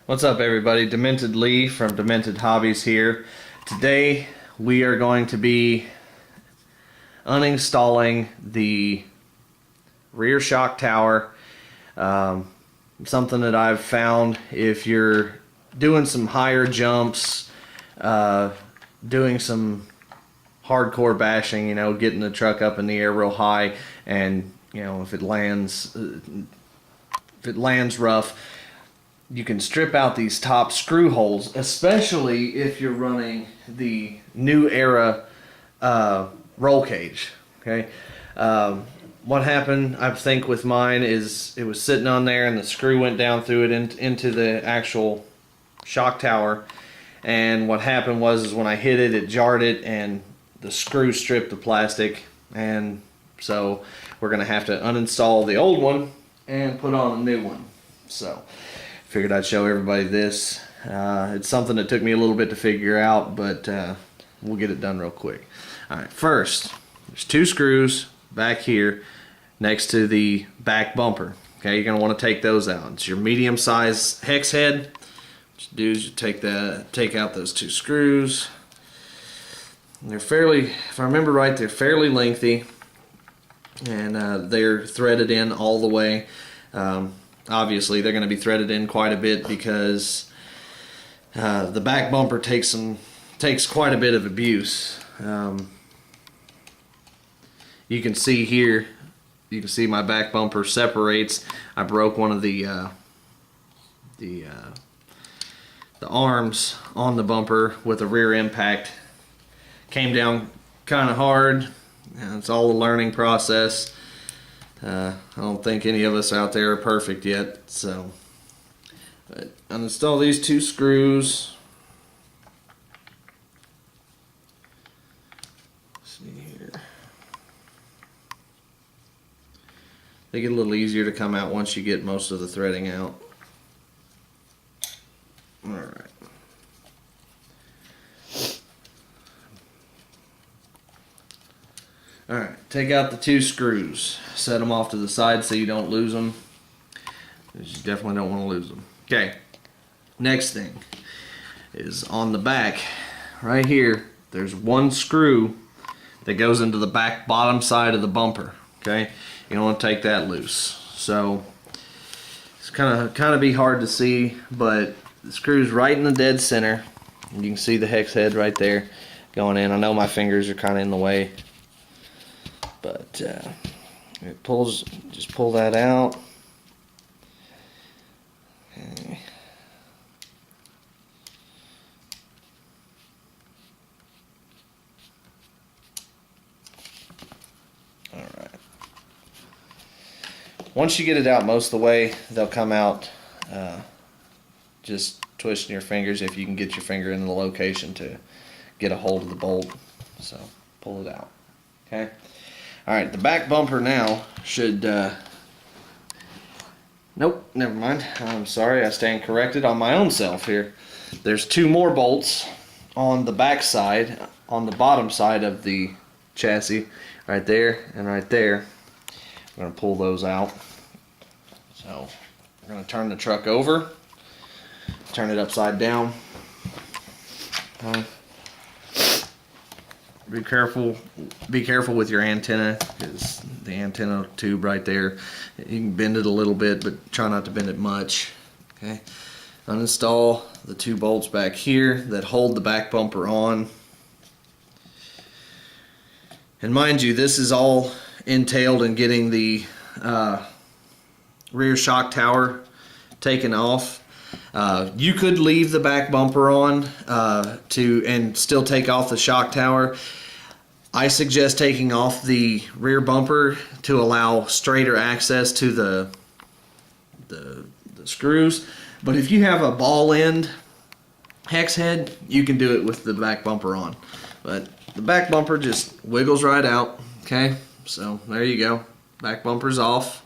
What's up, everybody? Demented Lee from Demented Hobbies here. Today we are going to be uninstalling the rear shock tower. Something that I've found if you're doing some higher jumps, doing some hardcore bashing, getting the truck up in the air real high, and if it lands rough, you can strip out these top screw holes, especially if you're running the new era roll cage. Okay, what happened, I think, with mine is it was sitting on there and the screw went down through it into the actual shock tower, and what happened was when I hit it, it jarred it and the screw stripped the plastic, and so we're gonna have to uninstall the old one and put on a new one. So figured I'd show everybody this. It's something that took me a little bit to figure out, but we'll get it done real quick. Alright, first, there's two screws back here next to the back bumper. Okay, you're going to want to take those out. It's your medium size hex head. What you do is you take out those two screws. And they're fairly, if I remember right, they're fairly lengthy, and they're threaded in all the way. Obviously they're going to be threaded in quite a bit because the back bumper takes quite a bit of abuse. You can see here, you can see my back bumper separates. I broke one of the arms on the bumper with a rear impact. Came down kind of hard, and it's all a learning process. I don't think any of us out there are perfect yet, so but uninstall these two screws. Let's see here. They get a little easier to come out once you get most of the threading out. Alright. Alright, take out the two screws. Set them off to the side so you don't lose them. You definitely don't want to lose them. Okay, next thing is on the back, right here, there's one screw that goes into the back bottom side of the bumper. Okay, you don't want to take that loose. So it's kind of be hard to see, but the screw's right in the dead center. You can see the hex head right there going in. I know my fingers are kind of in the way, but it pulls. Just pull that out. Okay. All right. Once you get it out most of the way, they'll come out. Just twisting your fingers if you can get your finger in the location to get a hold of the bolt. So pull it out. Okay. Alright, the back bumper now should, nope, never mind. I'm sorry, I stand corrected on my own self here. There's two more bolts on the back side, on the bottom side of the chassis, right there and right there. I'm going to pull those out. So, we're going to turn the truck over, turn it upside down. Be careful with your antenna, because the antenna tube right there, you can bend it a little bit, but try not to bend it much. Okay, uninstall the two bolts back here that hold the back bumper on. And mind you, this is all entailed in getting the rear shock tower taken off. You could leave the back bumper on and still take off the shock tower. I suggest taking off the rear bumper to allow straighter access to the screws. But if you have a ball end hex head, you can do it with the back bumper on. But the back bumper just wiggles right out. Okay, so there you go. Back bumper's off.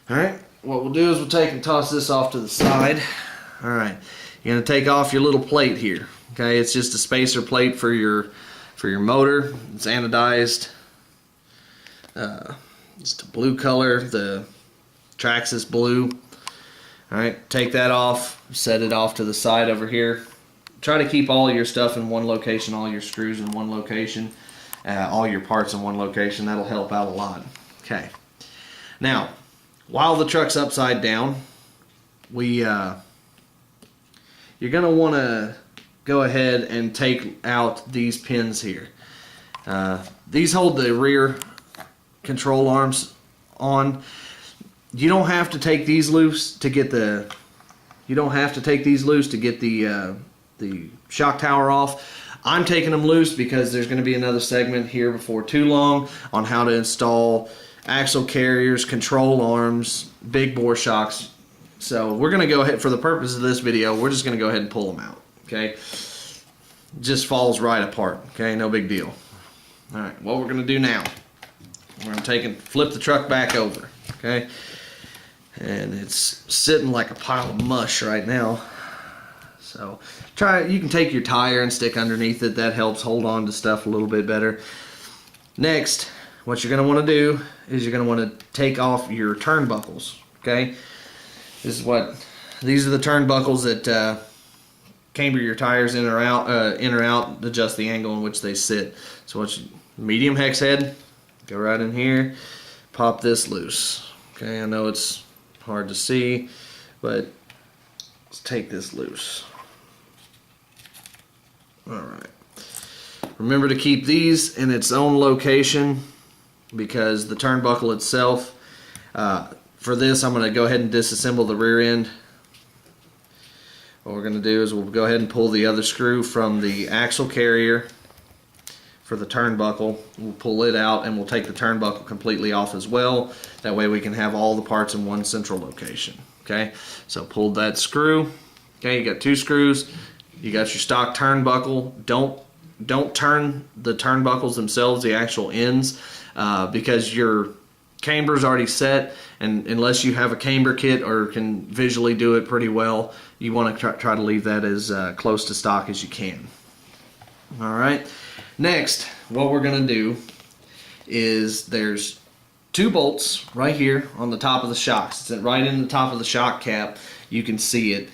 Alright, what we'll do is we'll take and toss this off to the side. Alright, you're going to take off your little plate here. Okay, it's just a spacer plate for your motor. It's anodized. It's a blue color. The Traxxas blue. All right, take that off, set it off to the side over here. Try to keep all your stuff in one location, all your screws in one location, all your parts in one location. That'll help out a lot. Okay. Now, while the truck's upside down, you're going to want to go ahead and take out these pins here. These hold the rear control arms on. You don't have to take these loose to get the shock tower off. I'm taking them loose because there's going to be another segment here before too long on how to install axle carriers, control arms, big bore shocks. So we're going to go ahead, for the purpose of this video, we're just going to go ahead and pull them out. Okay, just falls right apart. Okay, no big deal. All right, what we're going to do now, we're going to take and flip the truck back over. Okay, and it's sitting like a pile of mush right now. So you can take your tire and stick underneath it. That helps hold on to stuff a little bit better. Next, what you're going to want to do is you're going to want to take off your turnbuckles. Okay, these are the turnbuckles that camber your tires in or out, adjust the angle in which they sit. So medium hex head, go right in here, pop this loose. Okay, I know it's hard to see, but let's take this loose. Alright. Remember to keep these in its own location because the turnbuckle itself, for this I'm going to go ahead and disassemble the rear end. What we're going to do is we'll go ahead and pull the other screw from the axle carrier for the turnbuckle. We'll pull it out and we'll take the turnbuckle completely off as well. That way we can have all the parts in one central location. Okay, so pull that screw. Okay, you got two screws. You got your stock turnbuckle. Don't turn the turnbuckles themselves, the actual ends, because your camber's already set, and unless you have a camber kit or can visually do it pretty well, you want to try to leave that as close to stock as you can. Alright, next what we're going to do is there's two bolts right here on the top of the shocks. It's right in the top of the shock cap. You can see it.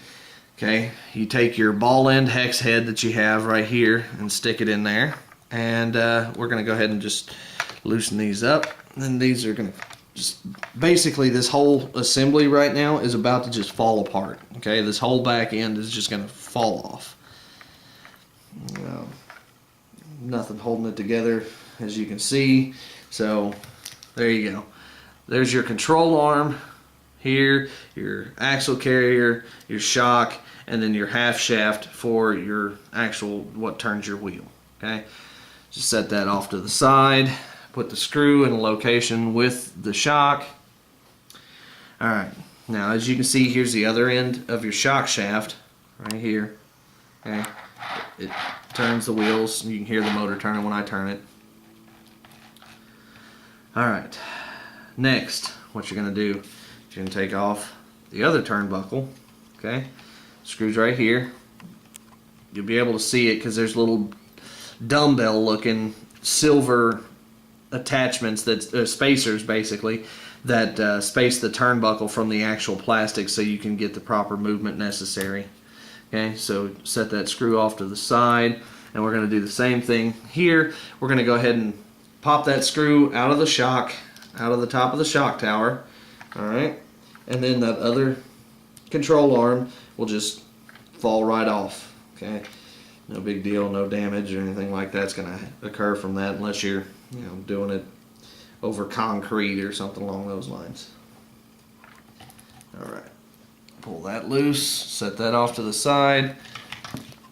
Okay, you take your ball end hex head that you have right here and stick it in there, and we're going to go ahead and just loosen these up. And then these are going to just basically, this whole assembly right now is about to just fall apart. Okay, this whole back end is just going to fall off. Nothing holding it together, as you can see. So there you go. There's your control arm here, your axle carrier, your shock, and then your half shaft for your actual what turns your wheel. Okay, just set that off to the side. Put the screw in a location with the shock. Alright, now as you can see, here's the other end of your shock shaft right here. Okay, it turns the wheels, and you can hear the motor turning when I turn it. Alright, next what you're going to do, you're going to take off the other turnbuckle. Okay, screws right here. You'll be able to see it because there's little dumbbell looking silver attachments, that spacers basically, that space the turnbuckle from the actual plastic so you can get the proper movement necessary. Okay, so set that screw off to the side, and we're going to do the same thing here. We're going to go ahead and pop that screw out of the shock, out of the top of the shock tower. Alright, and then that other control arm will just fall right off. Okay, no big deal, no damage or anything like that's going to occur from that unless you're doing it over concrete or something along those lines. Alright, pull that loose, set that off to the side,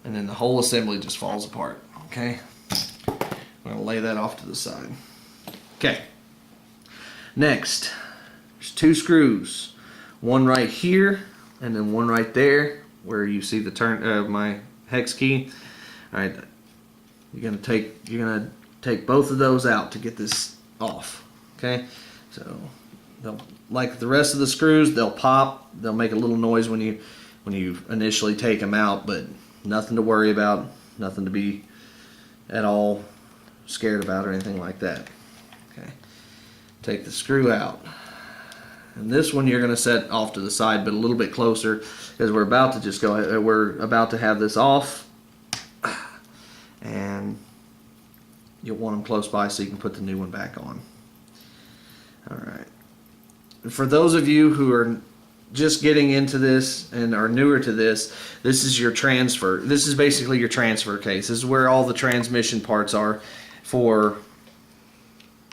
and then the whole assembly just falls apart. Okay, I'm going to lay that off to the side. Okay, next, there's two screws, one right here and then one right there where you see the my hex key. Alright, you're gonna take both of those out to get this off. Okay, so like the rest of the screws, they'll pop, they'll make a little noise when you initially take them out, but nothing to worry about, nothing to be at all scared about or anything like that. Okay, take the screw out, And this one you're going to set off to the side, but a little bit closer, because we're about to just go. We're about to have this off, and you'll want them close by so you can put the new one back on. All right. For those of you who are just getting into this and are newer to this, this is your transfer. This is basically your transfer case. This is where all the transmission parts are for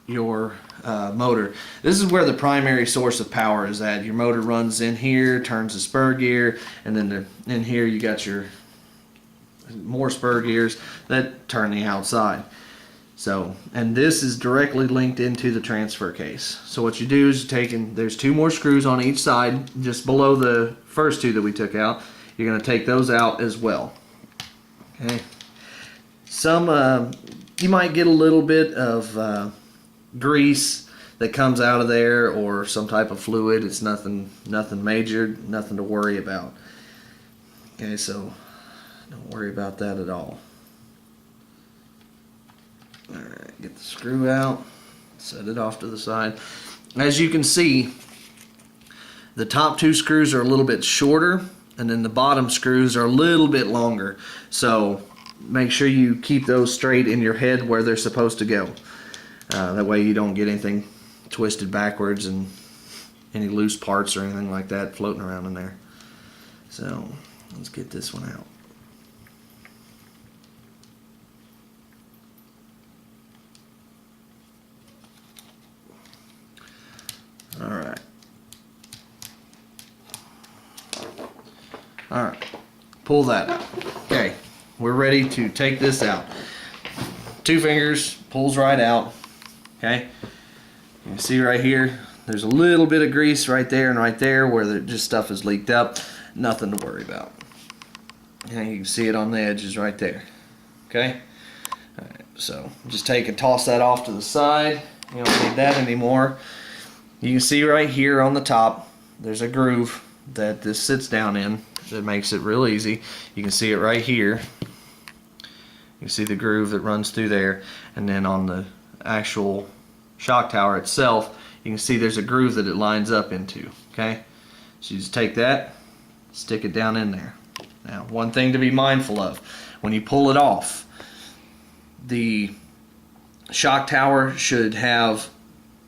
your motor. This is where the primary source of power is at. Your motor runs in here, turns the spur gear, and then in here you got your more spur gears that turn the outside. So, and this is directly linked into the transfer case. So what you do is there's 2 more screws on each side, just below the first 2 that we took out. You're going to take those out as well. Okay. You might get a little bit of grease that comes out of there, or some type of fluid. It's nothing major, nothing to worry about. Okay, so don't worry about that at all. Alright, get the screw out, set it off to the side. As you can see, the top 2 screws are a little bit shorter, and then the bottom screws are a little bit longer. So make sure you keep those straight in your head where they're supposed to go. That way you don't get anything twisted backwards and any loose parts or anything like that floating around in there. So let's get this one out. Alright. Alright. Pull that out. Okay. We're ready to take this out. 2 fingers, pulls right out. Okay. You can see right here, there's a little bit of grease right there and right there where just stuff is leaked up. Nothing to worry about. And you can see it on the edges right there. Okay. Alright, so just take and toss that off to the side. You don't need that anymore. You can see right here on the top, there's a groove that this sits down in that makes it real easy. You can see it right here. You can see the groove that runs through there, and then on the actual shock tower itself, you can see there's a groove that it lines up into. Okay, so you just take that, stick it down in there. Now, one thing to be mindful of, when you pull it off, the shock tower should have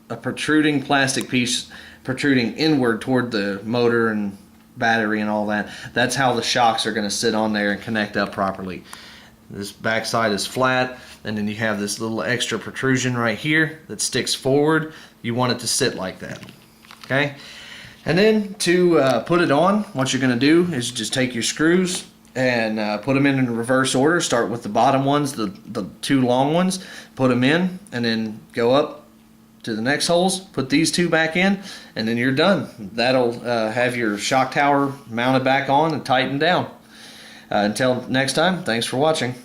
a protruding plastic piece protruding inward toward the motor and battery and all that. That's how the shocks are going to sit on there and connect up properly. This back side is flat, and then you have this little extra protrusion right here that sticks forward. You want it to sit like that. Okay? And then to put it on, what you're going to do is just take your screws and put them in reverse order. Start with the bottom ones, the 2 long ones, put them in, and then go up to the next holes, put these 2 back in, and then you're done. That'll have your shock tower mounted back on and tightened down. Until next time, thanks for watching.